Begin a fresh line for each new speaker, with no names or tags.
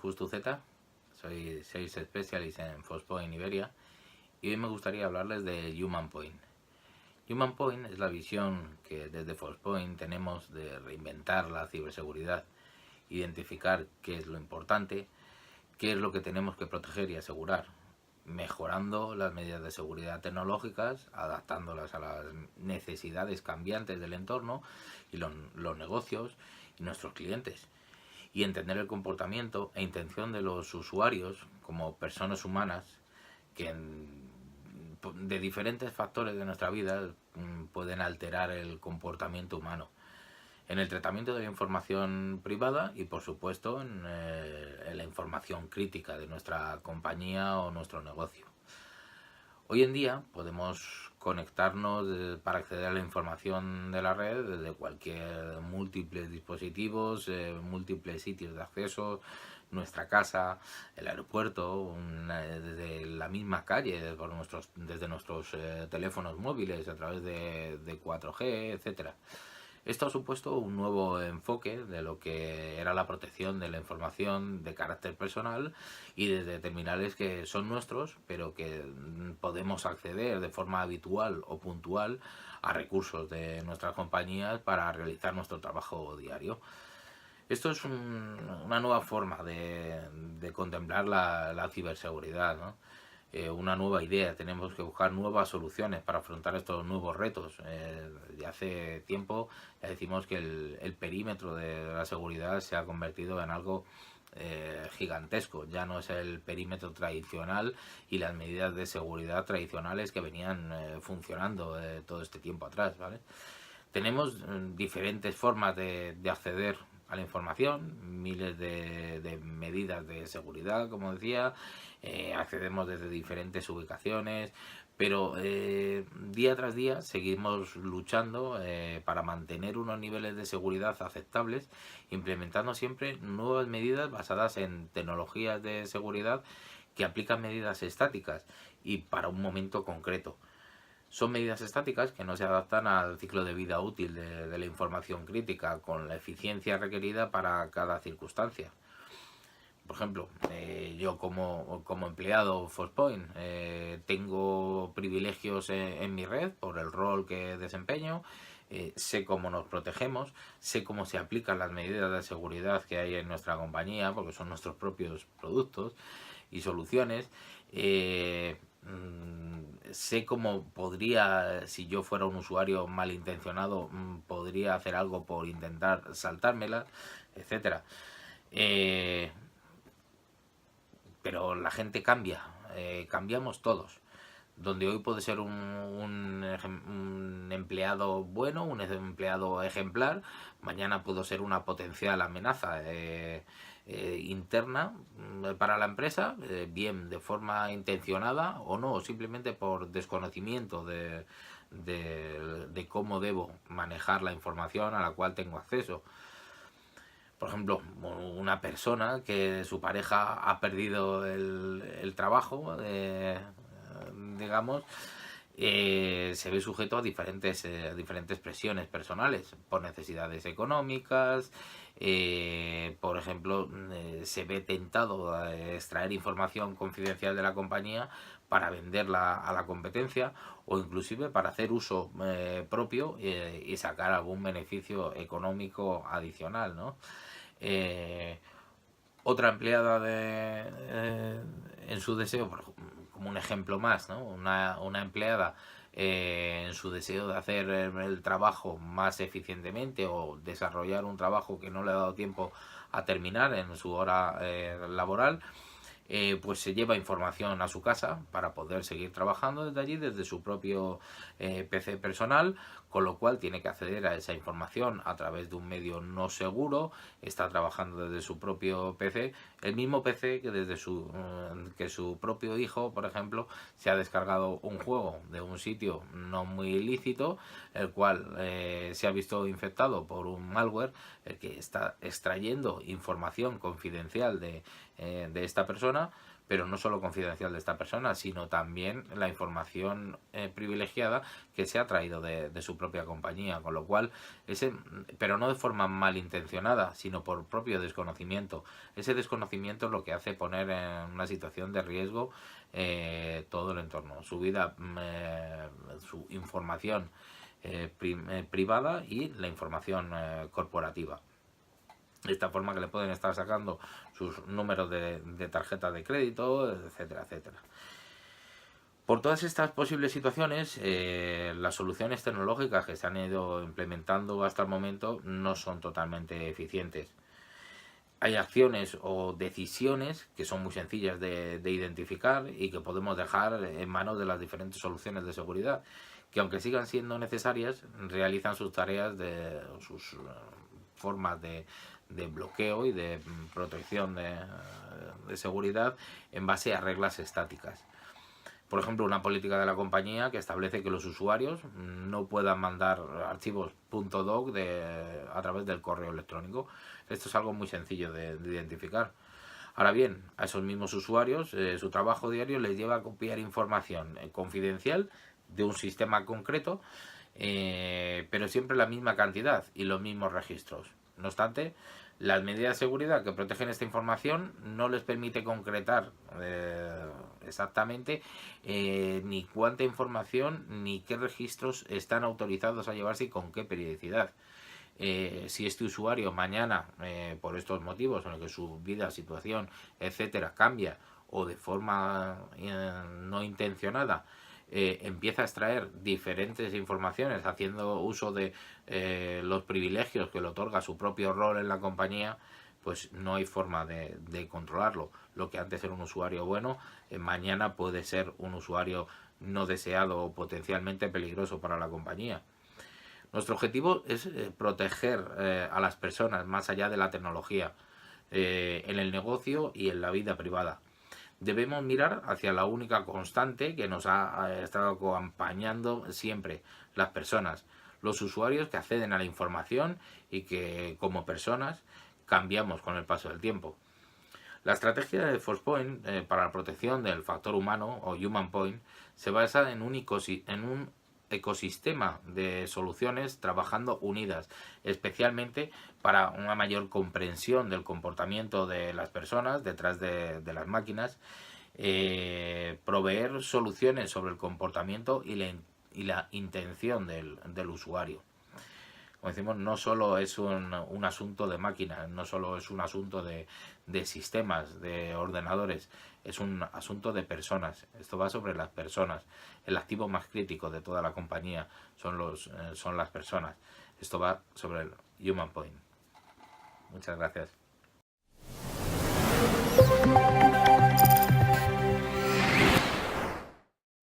Justo Z, soy Sales Specialist en Forcepoint Iberia y hoy me gustaría hablarles de Human Point. Human Point es la visión que desde Forcepoint tenemos de reinventar la ciberseguridad, identificar qué es lo importante, qué es lo que tenemos que proteger y asegurar, mejorando las medidas de seguridad tecnológicas, adaptándolas a las necesidades cambiantes del entorno y los negocios y nuestros clientes, y entender el comportamiento e intención de los usuarios como personas humanas que de diferentes factores de nuestra vida pueden alterar el comportamiento humano en el tratamiento de la información privada y por supuesto en la información crítica de nuestra compañía o nuestro negocio. Hoy en día podemos conectarnos para acceder a la información de la red desde cualquier múltiples dispositivos, múltiples sitios de acceso, nuestra casa, el aeropuerto, desde la misma calle, desde nuestros teléfonos móviles a través de 4G, etcétera. Esto ha supuesto un nuevo enfoque de lo que era la protección de la información de carácter personal y desde terminales que son nuestros, pero que podemos acceder de forma habitual o puntual a recursos de nuestras compañías para realizar nuestro trabajo diario. Esto es una nueva forma de contemplar la ciberseguridad, ¿no? Una nueva idea, tenemos que buscar nuevas soluciones para afrontar estos nuevos retos. De hace tiempo ya decimos que el perímetro de la seguridad se ha convertido en algo gigantesco, ya no es el perímetro tradicional y las medidas de seguridad tradicionales que venían funcionando todo este tiempo atrás, ¿vale? Tenemos diferentes formas de acceder a la información, miles de medidas de seguridad, como decía, accedemos desde diferentes ubicaciones, pero día tras día seguimos luchando para mantener unos niveles de seguridad aceptables, implementando siempre nuevas medidas basadas en tecnologías de seguridad que aplican medidas estáticas y para un momento concreto. Son medidas estáticas que no se adaptan al ciclo de vida útil de la información crítica con la eficiencia requerida para cada circunstancia. Por ejemplo, yo como empleado Forcepoint tengo privilegios en mi red por el rol que desempeño, sé cómo nos protegemos, sé cómo se aplican las medidas de seguridad que hay en nuestra compañía, porque son nuestros propios productos y soluciones. Sé cómo podría, si yo fuera un usuario malintencionado, podría hacer algo por intentar saltármela, etcétera. Pero la gente cambia, cambiamos todos. Donde hoy puede ser un empleado bueno, un empleado ejemplar, mañana puedo ser una potencial amenaza interna para la empresa, bien de forma intencionada o no, o simplemente por desconocimiento de cómo debo manejar la información a la cual tengo acceso. Por ejemplo, una persona que su pareja ha perdido el trabajo, digamos, se ve sujeto a diferentes presiones personales por necesidades económicas, por ejemplo, se ve tentado a extraer información confidencial de la compañía para venderla a la competencia o inclusive para hacer uso propio y sacar algún beneficio económico adicional, ¿no? Eh, Otra empleada en su deseo, como un ejemplo más, ¿no? Una empleada en su deseo de hacer el trabajo más eficientemente o desarrollar un trabajo que no le ha dado tiempo a terminar en su hora laboral, pues se lleva información a su casa para poder seguir trabajando desde allí, desde su propio PC personal, con lo cual tiene que acceder a esa información a través de un medio no seguro, está trabajando desde su propio PC, el mismo PC que desde que su propio hijo, por ejemplo, se ha descargado un juego de un sitio no muy ilícito, el cual se ha visto infectado por un malware, el que está extrayendo información confidencial de esta persona, pero no solo confidencial de esta persona, sino también la información privilegiada que se ha traído de su propia compañía, con lo cual, pero no de forma malintencionada, sino por propio desconocimiento. Ese desconocimiento es lo que hace poner en una situación de riesgo todo el entorno, su vida, su información privada y la información corporativa. De esta forma que le pueden estar sacando sus números de tarjeta de crédito, etcétera, etcétera. Por todas estas posibles situaciones, las soluciones tecnológicas que se han ido implementando hasta el momento no son totalmente eficientes. Hay acciones o decisiones que son muy sencillas de identificar y que podemos dejar en manos de las diferentes soluciones de seguridad, que aunque sigan siendo necesarias, realizan sus tareas, sus formas de bloqueo y de protección de seguridad en base a reglas estáticas. Por ejemplo, una política de la compañía que establece que los usuarios no puedan mandar archivos .doc a través del correo electrónico. Esto es algo muy sencillo de identificar. Ahora bien, a esos mismos usuarios, su trabajo diario les lleva a copiar información confidencial de un sistema concreto, pero siempre la misma cantidad y los mismos registros. No obstante, las medidas de seguridad que protegen esta información no les permite concretar exactamente ni cuánta información ni qué registros están autorizados a llevarse y con qué periodicidad. Si este usuario mañana, por estos motivos, en el que su vida, situación, etcétera, cambia o de forma no intencionada, empieza a extraer diferentes informaciones haciendo uso de los privilegios que le otorga su propio rol en la compañía, pues no hay forma de controlarlo. Lo que antes era un usuario bueno, mañana puede ser un usuario no deseado o potencialmente peligroso para la compañía. Nuestro objetivo es proteger a las personas más allá de la tecnología, en el negocio y en la vida privada. Debemos mirar hacia la única constante que nos ha estado acompañando siempre: las personas, los usuarios que acceden a la información y que como personas cambiamos con el paso del tiempo. La estrategia de Forcepoint para la protección del factor humano o Human Point se basa en un ecosistema de soluciones trabajando unidas, especialmente para una mayor comprensión del comportamiento de las personas detrás de las máquinas, proveer soluciones sobre el comportamiento y la intención del usuario. Como decimos, no solo es un asunto de máquinas, no solo es un asunto de sistemas, de ordenadores, es un asunto de personas. Esto va sobre las personas. El activo más crítico de toda la compañía son las personas. Esto va sobre el Human Point. Muchas gracias.